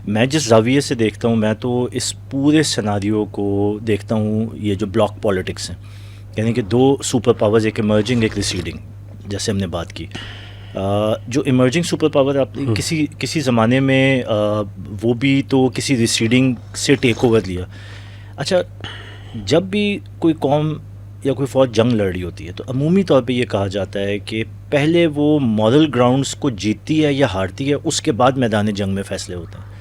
میں جس زاویے سے دیکھتا ہوں، میں تو اس پورے سیناریو کو دیکھتا ہوں یہ جو بلاک پالیٹکس ہیں، یعنی کہ دو سپر پاورز، ایک ایمرجنگ ایک ریسیڈنگ، جیسے ہم نے بات کی. جو ایمرجنگ سپر پاور آپ کسی زمانے میں وہ بھی تو کسی ریسیڈنگ سے ٹیک اوور لیا. اچھا، جب بھی کوئی قوم یا کوئی فوج جنگ لڑ رہی ہوتی ہے تو عمومی طور پہ یہ کہا جاتا ہے کہ پہلے وہ مورل گراؤنڈز کو جیتتی ہے یا ہارتی ہے، اس کے بعد میدان جنگ میں فیصلے ہوتے ہیں.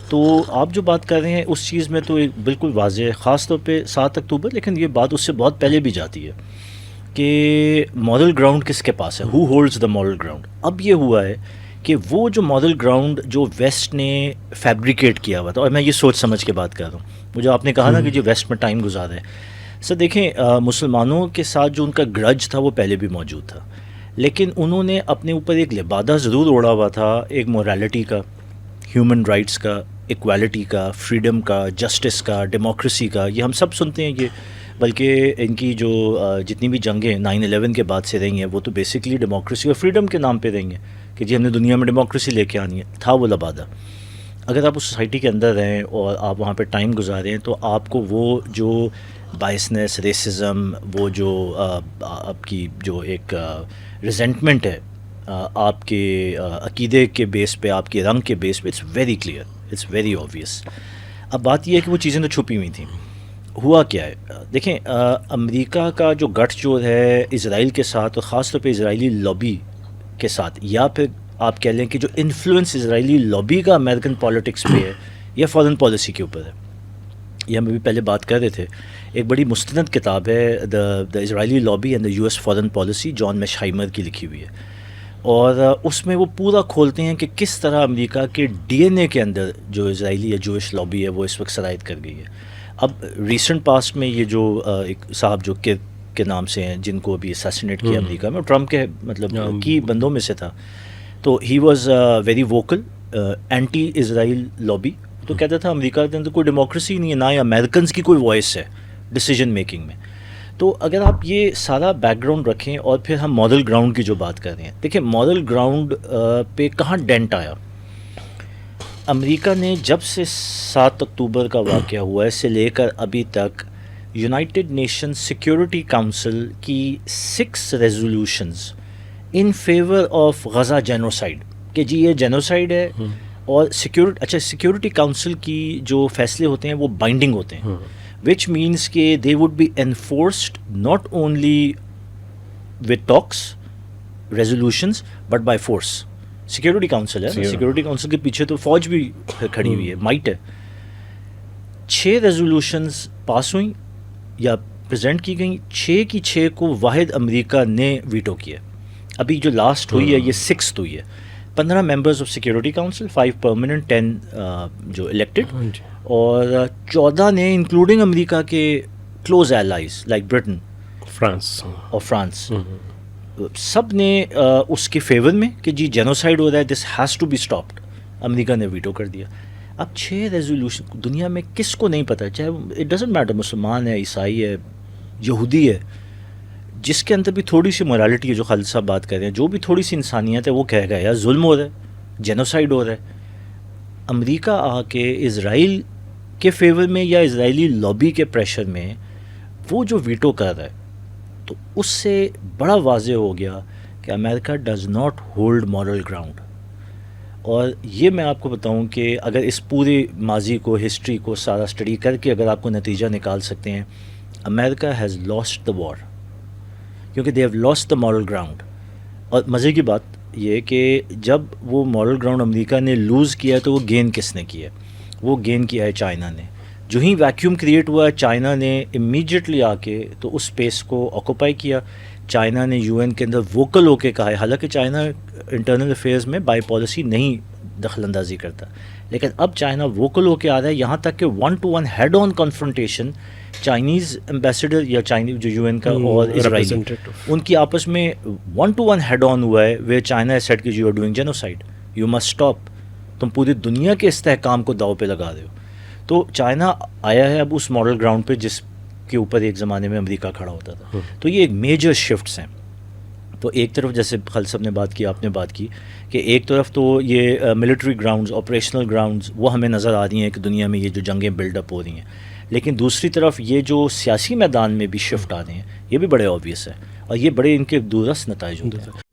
تو آپ جو بات کر رہے ہیں اس چیز میں تو بالکل واضح ہے، خاص طور پہ 7 اکتوبر، لیکن یہ بات اس سے بہت پہلے بھی جاتی ہے کہ مورل گراؤنڈ کس کے پاس ہے، ہو ہولڈز دا مورل گراؤنڈ. اب یہ ہوا ہے کہ وہ جو مورل گراؤنڈ جو ویسٹ نے فیبریکیٹ کیا ہوا تھا، اور میں یہ سوچ سمجھ کے بات کر رہا ہوں، وہ جو آپ نے کہا نا کہ جو ویسٹ میں ٹائم گزارا ہے. سر دیکھیں، مسلمانوں کے ساتھ جو ان کا گرج تھا وہ پہلے بھی موجود تھا، لیکن انہوں نے اپنے اوپر ایک لبادہ ضرور اوڑھا ہوا تھا، ایک مورالٹی کا، ہیومن رائٹس کا، ایکوالٹی کا، فریڈم کا، جسٹس کا، ڈیموکریسی کا. یہ ہم سب سنتے ہیں یہ، بلکہ ان کی جو جتنی بھی جنگیں 9/11 کے بعد سے رہی ہیں وہ تو بیسکلی ڈیموکریسی اور فریڈم کے نام پہ رہی ہیں کہ جی ہم نے دنیا میں ڈیموکریسی لے کے آنی ہے. تھا وہ لبادہ. اگر آپ اس سوسائٹی کے اندر رہیں اور آپ وہاں پہ ٹائم گزاریں تو آپ کو وہ جو بائسنس، ریسزم، وہ جو آپ کی جو ایک ریزنٹمنٹ ہے آپ کے عقیدے کے بیس پہ، آپ کے رنگ کے بیس پہ، it's very clear, it's very obvious. اب بات یہ ہے کہ وہ چیزیں تو چھپی ہوئی تھیں. ہوا کیا ہے؟ دیکھیں، امریکہ کا جو گٹھ جو ہے اسرائیل کے ساتھ، اور خاص طور پہ اسرائیلی لابی کے ساتھ، یا پھر آپ کہہ لیں کہ جو انفلوئنس اسرائیلی لابی کا امریکن پالیٹکس پہ ہے یا فارن پالیسی کے اوپر ہے. یہ ہم ابھی پہلے بات کر رہے تھے، ایک بڑی مستند کتاب ہے the Israeli lobby and the U S foreign policy, John Mearsheimer کی لکھی ہوئی ہے، اور اس میں وہ پورا کھولتے ہیں کہ کس طرح امریکہ کے ڈی این اے کے اندر جو اسرائیلی یا جوئش لابی ہے وہ اس وقت سرایت کر گئی ہے. اب ریسنٹ پاسٹ میں یہ جو ایک صاحب جو کے نام سے ہیں جن کو ابھی اسیسینیٹ کیا امریکہ میں، ٹرمپ کے مطلب کی بندوں میں سے تھا، تو he was very vocal anti Israel lobby. تو کہتا تھا امریکہ کے اندر کوئی ڈیموکریسی نہیں ہے، نہ ہی امیریکنز کی کوئی وائس ہے ڈیسیجن میکنگ میں. تو اگر آپ یہ سارا بیک گراؤنڈ رکھیں اور پھر ہم مورل گراؤنڈ کی جو بات کر رہے ہیں، دیکھیں مورل گراؤنڈ پہ کہاں ڈینٹ آیا. امریکہ نے جب سے 7 اکتوبر کا واقعہ ہوا ہے سے لے کر ابھی تک یونائٹڈ نیشن سیکیورٹی کاؤنسل کی 6 resolutions in favour of Gaza genocide, کہ جی یہ جینوسائیڈ ہے. اور سیکیورٹی کاؤنسل کی جو فیصلے ہوتے ہیں وہ بائنڈنگ ہوتے ہیں، وچ مینس کہ they would be enforced not only with talks resolutions but by force. Security council ہے، سیکیورٹی کاؤنسل کے پیچھے تو فوج بھی کھڑی ہوئی ہے، مائٹ ہے. 6 ریزولوشنز پاس ہوئیں یا پریزنٹ کی گئیں، 6 کی 6 کو واحد امریکہ نے ویٹو کیا. ابھی جو لاسٹ ہوئی ہے یہ 6th ہوئی ہے. 15 members of security council, 5 permanent, 10 جو الیکٹڈ، اور 14 نے انکلوڈنگ امریکہ کے close allies like Britain, France, سب نے اس کے فیور میں کہ جی جینوسائیڈ ہو رہا ہے، this has to be stopped, امریکہ نے ویٹو کر دیا. اب 6 ریزولوشن دنیا میں کس کو نہیں پتہ، چاہے اٹ ڈزنٹ میٹر مسلمان ہے، عیسائی ہے، یہودی ہے، جس کے اندر بھی تھوڑی سی morality ہے، جو خالد صاحب بات کر رہے ہیں، جو بھی تھوڑی سی انسانیت ہے، وہ کہے گا یار ظلم ہو رہا ہے، جینوسائیڈ ہو رہا ہے. امریکہ آ کے اسرائیل کے فیور میں یا اسرائیلی لابی کے پریشر میں وہ جو ویٹو کر رہا ہے، تو اس سے بڑا واضح ہو گیا کہ امریکہ does not hold moral ground. اور یہ میں آپ کو بتاؤں کہ اگر اس پورے ماضی کو، ہسٹری کو سارا اسٹڈی کر کے اگر آپ کو نتیجہ نکال سکتے ہیں، امریکہ ہیز لاسٹ دا وار، کیونکہ they have lost the moral ground. اور مزے کی بات یہ کہ جب وہ مورل گراؤنڈ امریکہ نے لوز کیا تو وہ گین کس نے کیا؟ وہ گین کیا ہے چائنا نے. جو ہی ویکیوم کریٹ ہوا، چائنا نے امیجیٹلی آ کے تو اس اسپیس کو آکوپائی کیا. چائنا نے UN کے اندر ووکل ہو کے کہا ہے، حالانکہ چائنا انٹرنل افیئرز میں بائی پالیسی نہیں دخل اندازی کرتا، لیکن اب چائنا ووکل ہو کے آ رہا ہے، یہاں تک کہ 1-to-1 ہیڈ آن کنفرنٹیشن چائنیز ایمبیسڈر یا چائنیز جو UN کا اور اسرائیل، ان کی آپس میں 1-to-1 ہیڈ آن ہوا ہے، ویئر چائنا ہیز سیڈ کہ you are doing genocide, you must stop, تم پوری دنیا کے استحکام کو داؤ پہ لگا رہے ہو. تو چائنا آیا ہے اب اس ماڈل گراؤنڈ پہ جس کے اوپر ایک زمانے میں امریکہ کھڑا ہوتا تھا. تو یہ ایک میجر شفٹس ہیں. تو ایک طرف جیسے خالد صاحب نے بات کی، آپ نے بات کی کہ ایک طرف تو یہ ملٹری گراؤنڈز، آپریشنل گراؤنڈز وہ ہمیں نظر آ رہی ہیں کہ دنیا میں یہ جو جنگیں بلڈ اپ ہو رہی ہیں، لیکن دوسری طرف یہ جو سیاسی میدان میں بھی شفٹ آ رہے ہیں یہ بھی بڑے آبویس ہے، اور یہ بڑے ان کے دورس نتائج ہوتے ہیں.